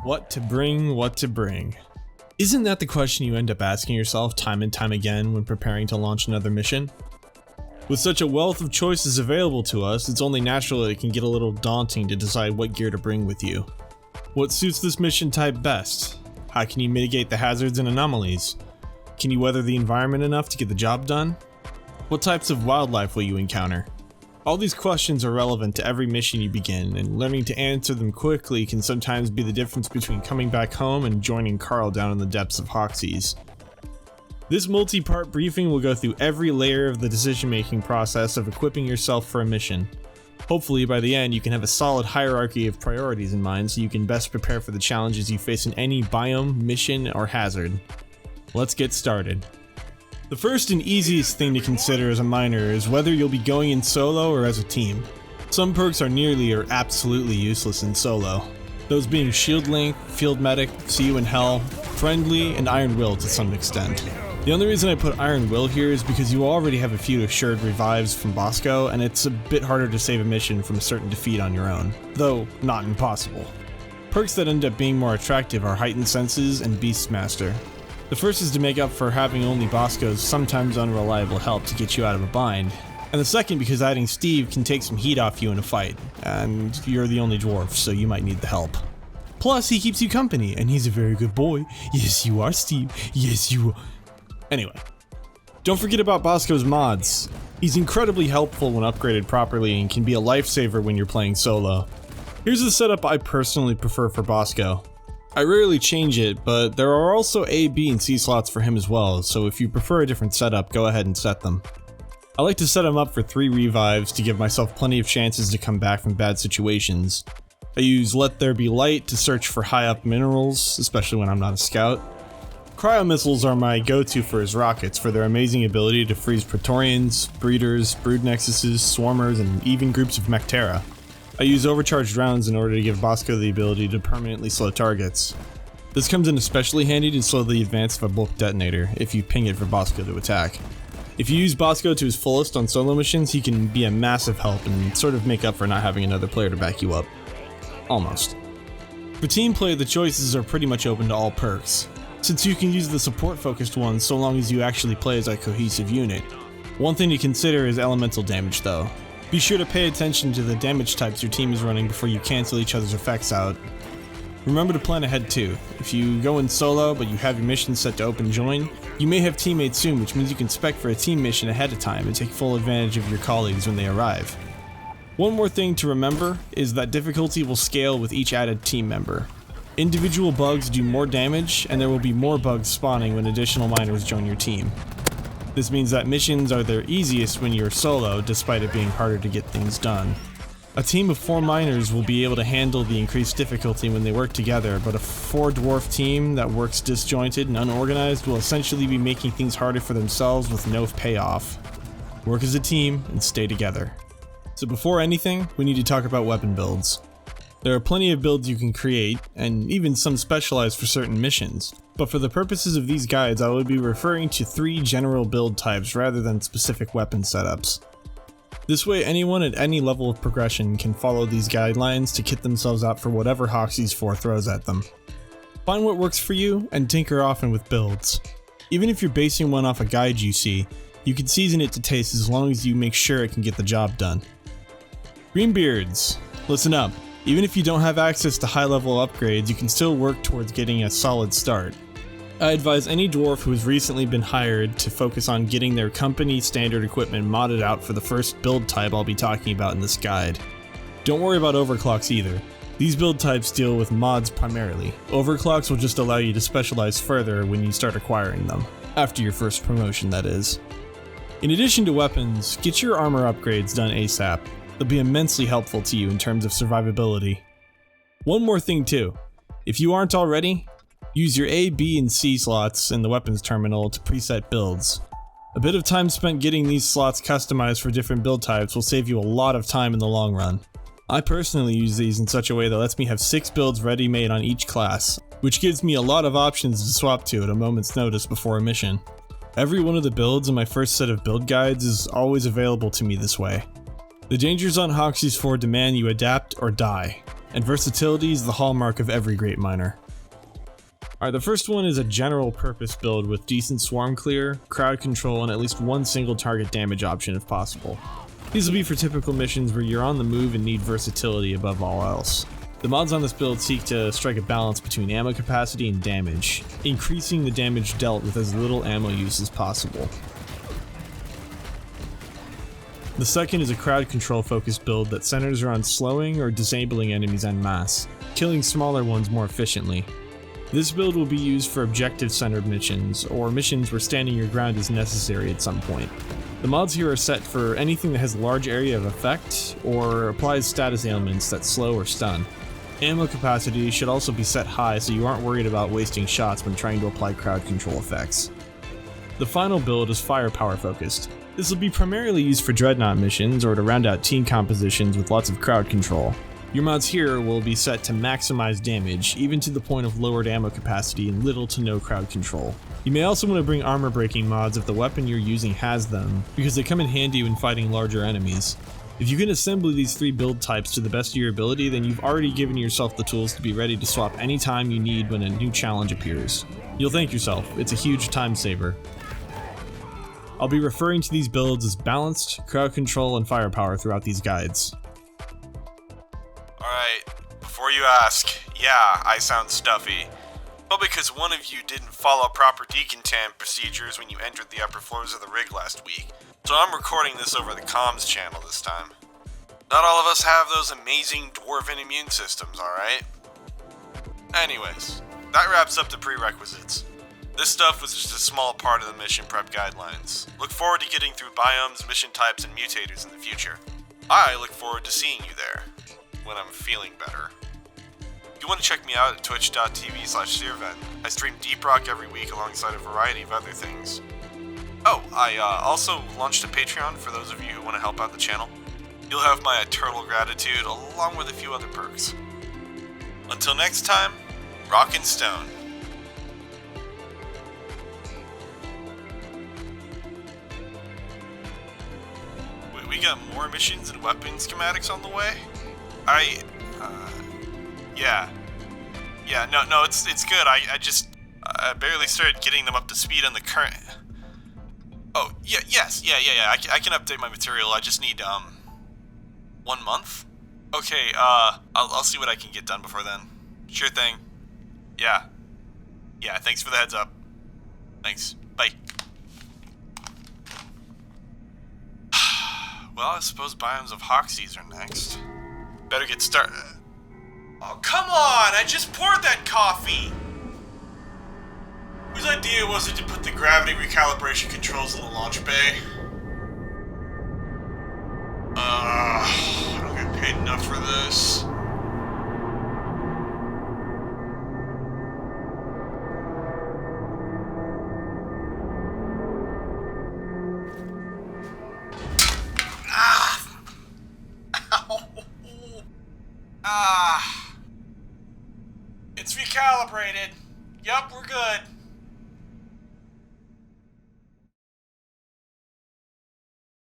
What to bring, what to bring. Isn't that the question you end up asking yourself time and time again when preparing to launch another mission? With such a wealth of choices available to us, it's only natural that it can get a little daunting to decide what gear to bring with you. What suits this mission type best? How can you mitigate the hazards and anomalies? Can you weather the environment enough to get the job done? What types of wildlife will you encounter? All these questions are relevant to every mission you begin, and learning to answer them quickly can sometimes be the difference between coming back home and joining Carl down in the depths of Hoxie's. This multi-part briefing will go through every layer of the decision-making process of equipping yourself for a mission. Hopefully by the end you can have a solid hierarchy of priorities in mind so you can best prepare for the challenges you face in any biome, mission, or hazard. Let's get started. The first and easiest thing to consider as a miner is whether you'll be going in solo or as a team. Some perks are nearly or absolutely useless in solo, those being Shield Link, Field Medic, See You in Hell, Friendly, and Iron Will to some extent. The only reason I put Iron Will here is because you already have a few assured revives from Bosco, and it's a bit harder to save a mission from a certain defeat on your own, though not impossible. Perks that end up being more attractive are Heightened Senses and Beastmaster. The first is to make up for having only Bosco's sometimes unreliable help to get you out of a bind, and the second because adding Steve can take some heat off you in a fight, and you're the only dwarf, so you might need the help. Plus, he keeps you company, and he's a very good boy. Yes, you are, Steve. Yes, you are. Anyway, don't forget about Bosco's mods. He's incredibly helpful when upgraded properly and can be a lifesaver when you're playing solo. Here's the setup I personally prefer for Bosco. I rarely change it, but there are also A, B, and C slots for him as well, so if you prefer a different setup, go ahead and set them. I like to set him up for 3 revives to give myself plenty of chances to come back from bad situations. I use Let There Be Light to search for high up minerals, especially when I'm not a scout. Cryo missiles are my go-to for his rockets for their amazing ability to freeze Praetorians, Breeders, Brood Nexuses, Swarmers, and even groups of Mectera. I use overcharged rounds in order to give Bosco the ability to permanently slow targets. This comes in especially handy to slow the advance of a bulk detonator, if you ping it for Bosco to attack. If you use Bosco to his fullest on solo missions, he can be a massive help and sort of make up for not having another player to back you up. Almost. For team play, the choices are pretty much open to all perks, since you can use the support focused ones so long as you actually play as a cohesive unit. One thing to consider is elemental damage though. Be sure to pay attention to the damage types your team is running before you cancel each other's effects out. Remember to plan ahead too. If you go in solo but you have your mission set to open join, you may have teammates soon, which means you can spec for a team mission ahead of time and take full advantage of your colleagues when they arrive. One more thing to remember is that difficulty will scale with each added team member. Individual bugs do more damage, and there will be more bugs spawning when additional miners join your team. This means that missions are their easiest when you're solo, despite it being harder to get things done. A team of 4 miners will be able to handle the increased difficulty when they work together, but a 4 dwarf team that works disjointed and unorganized will essentially be making things harder for themselves with no payoff. Work as a team and stay together. So before anything, we need to talk about weapon builds. There are plenty of builds you can create, and even some specialized for certain missions, but for the purposes of these guides I would be referring to 3 general build types rather than specific weapon setups. This way anyone at any level of progression can follow these guidelines to kit themselves out for whatever Hoxie's 4 throws at them. Find what works for you and tinker often with builds. Even if you're basing one off a guide you see, you can season it to taste as long as you make sure it can get the job done. Greenbeards, listen up. Even if you don't have access to high-level upgrades, you can still work towards getting a solid start. I advise any dwarf who has recently been hired to focus on getting their company standard equipment modded out for the first build type I'll be talking about in this guide. Don't worry about overclocks either. These build types deal with mods primarily. Overclocks will just allow you to specialize further when you start acquiring them. After your first promotion, that is. In addition to weapons, get your armor upgrades done ASAP. They'll be immensely helpful to you in terms of survivability. One more thing too, if you aren't already, use your A, B, and C slots in the weapons terminal to preset builds. A bit of time spent getting these slots customized for different build types will save you a lot of time in the long run. I personally use these in such a way that lets me have 6 builds ready-made on each class, which gives me a lot of options to swap to at a moment's notice before a mission. Every one of the builds in my first set of build guides is always available to me this way. The dangers on Hoxie's 4 demand you adapt or die. and versatility is the hallmark of every great miner. Alright, the first one is a general purpose build with decent swarm clear, crowd control, and at least one single target damage option if possible. These will be for typical missions where you're on the move and need versatility above all else. The mods on this build seek to strike a balance between ammo capacity and damage, increasing the damage dealt with as little ammo use as possible. The second is a crowd control focused build that centers around slowing or disabling enemies en masse, killing smaller ones more efficiently. This build will be used for objective-centered missions, or missions where standing your ground is necessary at some point. The mods here are set for anything that has a large area of effect, or applies status ailments that slow or stun. Ammo capacity should also be set high so you aren't worried about wasting shots when trying to apply crowd control effects. The final build is firepower focused. This will be primarily used for Dreadnought missions or to round out team compositions with lots of crowd control. Your mods here will be set to maximize damage, even to the point of lowered ammo capacity and little to no crowd control. You may also want to bring armor breaking mods if the weapon you're using has them, because they come in handy when fighting larger enemies. If you can assemble these three build types to the best of your ability, then you've already given yourself the tools to be ready to swap anytime you need when a new challenge appears. You'll thank yourself, it's a huge time saver. I'll be referring to these builds as balanced, crowd control, and firepower throughout these guides. Alright, before you ask, yeah, I sound stuffy. Well, because one of you didn't follow proper decontam procedures when you entered the upper floors of the rig last week, so I'm recording this over the comms channel this time. Not all of us have those amazing dwarven immune systems, alright? Anyways, that wraps up the prerequisites. This stuff was just a small part of the mission prep guidelines. Look forward to getting through biomes, mission types, and mutators in the future. I look forward to seeing you there, when I'm feeling better. If you want to check me out at twitch.tv/Seerven, I stream Deep Rock every week alongside a variety of other things. Oh, I also launched a Patreon for those of you who want to help out the channel. You'll have my eternal gratitude along with a few other perks. Until next time, rock and stone. We got more missions and weapon schematics on the way? No, it's good. I barely started getting them up to speed on the current. Oh, yes, I can update my material. I just need, 1 month? Okay, I'll see what I can get done before then. Sure thing. Yeah, thanks for the heads up. Thanks. Bye. Well, I suppose biomes of Hoxies are next. Better get started. Oh, come on! I just poured that coffee! Whose idea was it to put the gravity recalibration controls in the launch bay? I don't get paid enough for this. It's recalibrated. Yup, we're good.